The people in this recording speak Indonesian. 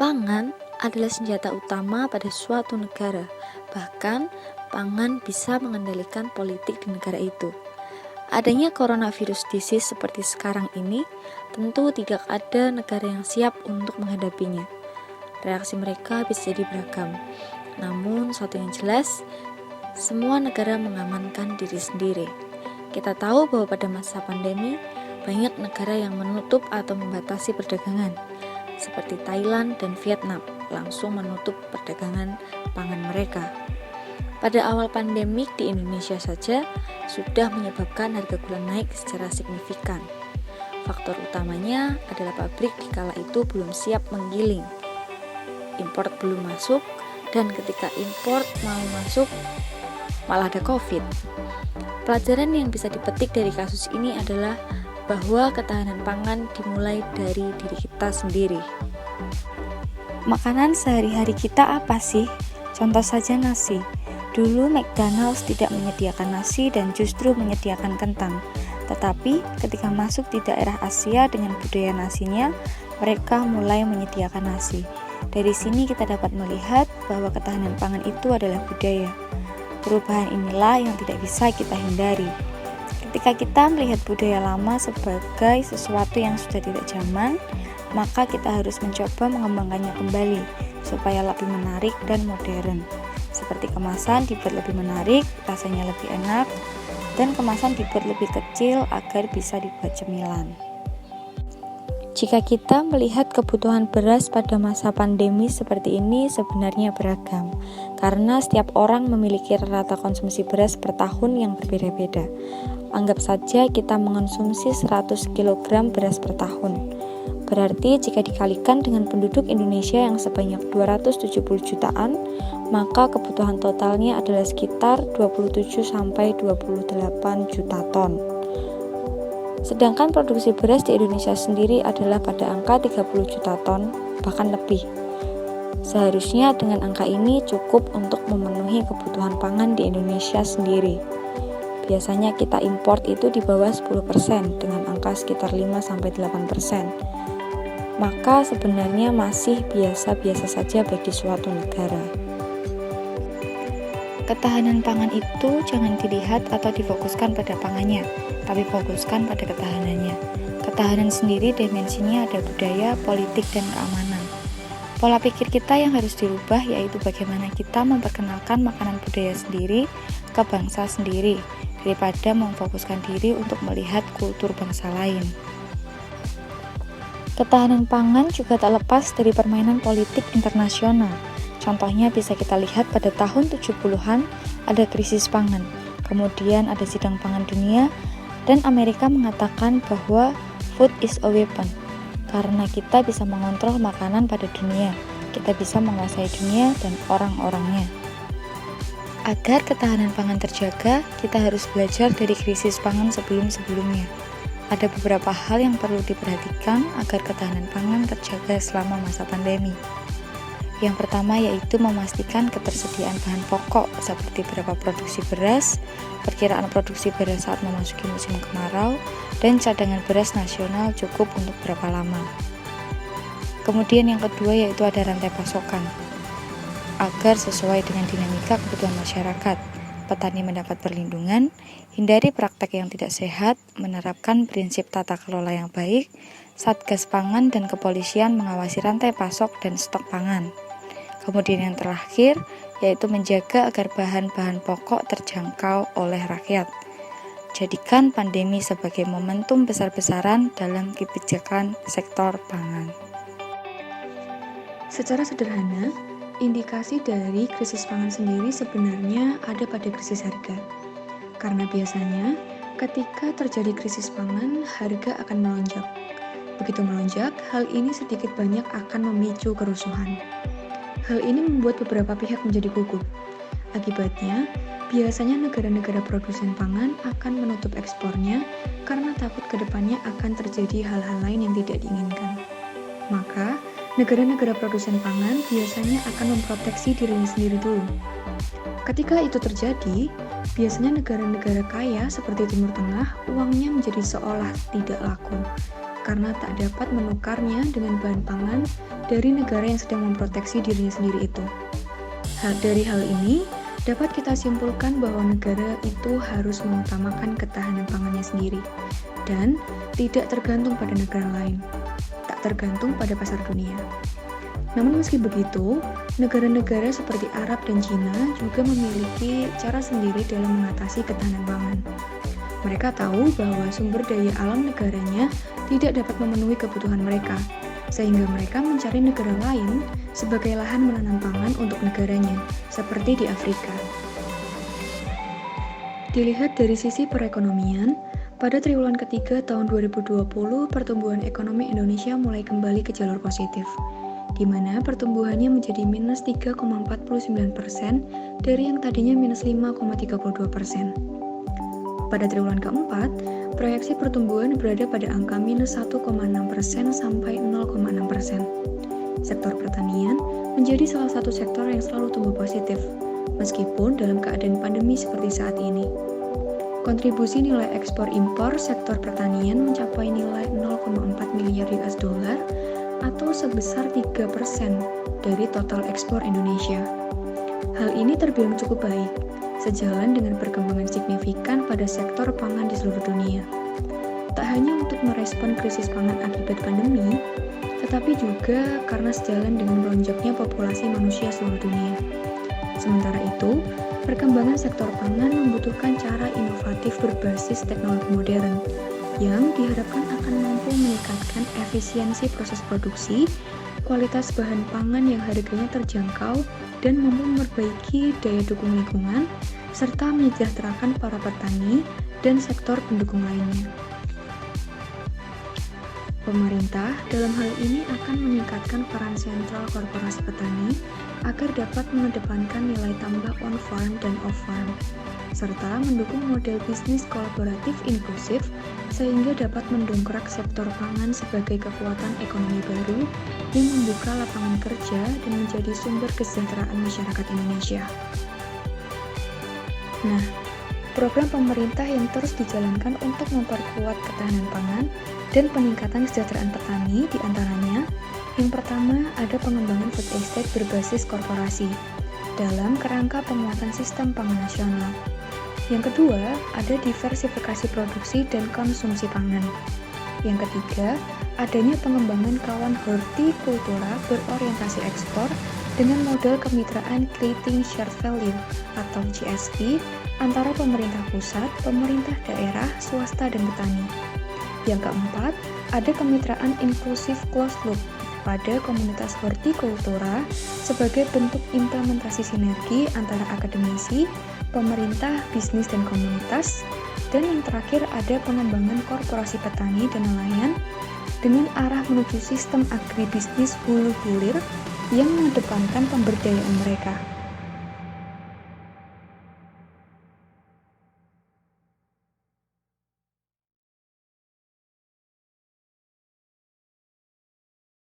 Pangan adalah senjata utama pada suatu negara. Bahkan, pangan bisa mengendalikan politik di negara itu. Adanya coronavirus disease seperti sekarang ini, tentu tidak ada negara yang siap untuk menghadapinya. Reaksi mereka bisa jadi beragam. Namun, satu yang jelas, semua negara mengamankan diri sendiri. Kita tahu bahwa pada masa pandemi, banyak negara yang menutup atau membatasi perdagangan, seperti Thailand dan Vietnam, langsung menutup perdagangan pangan mereka. Pada awal pandemik di Indonesia saja, sudah menyebabkan harga gula naik secara signifikan. Faktor utamanya adalah pabrik di kala itu belum siap menggiling. Import belum masuk, dan ketika import mau masuk, malah ada COVID. Pelajaran yang bisa dipetik dari kasus ini adalah bahwa ketahanan pangan dimulai dari diri kita sendiri. Makanan sehari-hari kita apa sih? Contoh saja nasi. Dulu McDonald's tidak menyediakan nasi dan justru menyediakan kentang. Tetapi ketika masuk di daerah Asia dengan budaya nasinya, mereka mulai menyediakan nasi. Dari sini kita dapat melihat bahwa ketahanan pangan itu adalah budaya. Perubahan inilah yang tidak bisa kita hindari. Ketika kita melihat budaya lama sebagai sesuatu yang sudah tidak zaman, maka kita harus mencoba mengembangkannya kembali supaya lebih menarik dan modern. Seperti kemasan dibuat lebih menarik, rasanya lebih enak, dan kemasan dibuat lebih kecil agar bisa dibuat cemilan. Jika kita melihat kebutuhan beras pada masa pandemi seperti ini sebenarnya beragam, karena setiap orang memiliki rata konsumsi beras per tahun yang berbeda-beda. Anggap saja kita mengonsumsi 100 kg beras per tahun. Berarti jika dikalikan dengan penduduk Indonesia yang sebanyak 270 jutaan, maka kebutuhan totalnya adalah sekitar 27-28 juta ton. Sedangkan produksi beras di Indonesia sendiri adalah pada angka 30 juta ton, bahkan lebih. Seharusnya dengan angka ini cukup untuk memenuhi kebutuhan pangan di Indonesia sendiri. Biasanya kita import itu di bawah 10% dengan angka sekitar 5-8%. Maka sebenarnya masih biasa-biasa saja bagi suatu negara. Ketahanan pangan itu jangan dilihat atau difokuskan pada pangannya, tapi fokuskan pada ketahanannya. Ketahanan sendiri dimensinya ada budaya, politik, dan keamanan. Pola pikir kita yang harus dirubah yaitu bagaimana kita memperkenalkan makanan budaya sendiri ke bangsa sendiri, daripada memfokuskan diri untuk melihat kultur bangsa lain. Ketahanan pangan juga tak lepas dari permainan politik internasional. Contohnya bisa kita lihat pada tahun 70-an ada krisis pangan, kemudian ada sidang pangan dunia, dan Amerika mengatakan bahwa food is a weapon. Karena kita bisa mengontrol makanan pada dunia, kita bisa menguasai dunia dan orang-orangnya. Agar ketahanan pangan terjaga, kita harus belajar dari krisis pangan sebelum-sebelumnya. Ada beberapa hal yang perlu diperhatikan agar ketahanan pangan terjaga selama masa pandemi. Yang pertama yaitu memastikan ketersediaan bahan pokok seperti berapa produksi beras, perkiraan produksi beras saat memasuki musim kemarau, dan cadangan beras nasional cukup untuk berapa lama. Kemudian yang kedua yaitu ada rantai pasokan. Agar sesuai dengan dinamika kebutuhan masyarakat, petani mendapat perlindungan, hindari praktek yang tidak sehat, menerapkan prinsip tata kelola yang baik, Satgas Pangan dan kepolisian mengawasi rantai pasok dan stok pangan. Kemudian yang terakhir, yaitu menjaga agar bahan-bahan pokok terjangkau oleh rakyat. Jadikan pandemi sebagai momentum besar-besaran dalam kebijakan sektor pangan. Secara sederhana, indikasi dari krisis pangan sendiri sebenarnya ada pada krisis harga. Karena biasanya, ketika terjadi krisis pangan, harga akan melonjak. Begitu melonjak, hal ini sedikit banyak akan memicu kerusuhan. Hal ini membuat beberapa pihak menjadi gugup. Akibatnya, biasanya negara-negara produsen pangan akan menutup ekspornya karena takut ke depannya akan terjadi hal-hal lain yang tidak diinginkan. Maka, negara-negara produsen pangan biasanya akan memproteksi dirinya sendiri dulu. Ketika itu terjadi, biasanya negara-negara kaya seperti Timur Tengah, uangnya menjadi seolah tidak laku. karena tak dapat menukarnya dengan bahan pangan dari negara yang sedang memproteksi dirinya sendiri itu. Dari hal ini, dapat kita simpulkan bahwa negara itu harus mengutamakan ketahanan pangannya sendiri dan tidak tergantung pada negara lain, tak tergantung pada pasar dunia. Namun meski begitu, negara-negara seperti Arab dan Cina juga memiliki cara sendiri dalam mengatasi ketahanan pangan. Mereka tahu bahwa sumber daya alam negaranya tidak dapat memenuhi kebutuhan mereka, sehingga mereka mencari negara lain sebagai lahan menanam pangan untuk negaranya, seperti di Afrika. Dilihat dari sisi perekonomian, pada triwulan ketiga tahun 2020, pertumbuhan ekonomi Indonesia mulai kembali ke jalur positif, di mana pertumbuhannya menjadi minus 3,49% dari yang tadinya minus 5,32%. Pada triwulan keempat, proyeksi pertumbuhan berada pada angka minus 1,6% sampai 0,6%. Sektor pertanian menjadi salah satu sektor yang selalu tumbuh positif, meskipun dalam keadaan pandemi seperti saat ini. Kontribusi nilai ekspor impor sektor pertanian mencapai nilai 0,4 miliar US dollar atau sebesar 3% dari total ekspor Indonesia. Hal ini terbilang cukup baik, sejalan dengan perkembangan signifikan pada sektor pangan di seluruh dunia. Tak hanya untuk merespon krisis pangan akibat pandemi, tetapi juga karena sejalan dengan melonjaknya populasi manusia seluruh dunia. Sementara itu, perkembangan sektor pangan membutuhkan cara inovatif berbasis teknologi modern, yang diharapkan akan mampu meningkatkan efisiensi proses produksi, kualitas bahan pangan yang harganya terjangkau, dan mampu memperbaiki daya dukung lingkungan, serta menyejahterakan para petani dan sektor pendukung lainnya. Pemerintah dalam hal ini akan meningkatkan peran sentral korporasi petani agar dapat mengedepankan nilai tambah on-farm dan off-farm, serta mendukung model bisnis kolaboratif inklusif sehingga dapat mendongkrak sektor pangan sebagai kekuatan ekonomi baru yang membuka lapangan kerja dan menjadi sumber kesejahteraan masyarakat Indonesia. Nah, program pemerintah yang terus dijalankan untuk memperkuat ketahanan pangan dan peningkatan kesejahteraan petani diantaranya, yang pertama ada pengembangan food estate berbasis korporasi dalam kerangka penguatan sistem pangan nasional. Yang kedua, ada diversifikasi produksi dan konsumsi pangan. Yang ketiga, adanya pengembangan kawan hortikultura berorientasi ekspor dengan model kemitraan Creating Shared Value atau CSV antara pemerintah pusat, pemerintah daerah, swasta, dan petani. Yang keempat, ada kemitraan inklusif closed loop pada komunitas hortikultura sebagai bentuk implementasi sinergi antara akademisi, pemerintah, bisnis, dan komunitas. Dan yang terakhir ada pengembangan korporasi petani dan nelayan dengan arah menuju sistem agribisnis hulu hilir yang mengedepankan pemberdayaan mereka.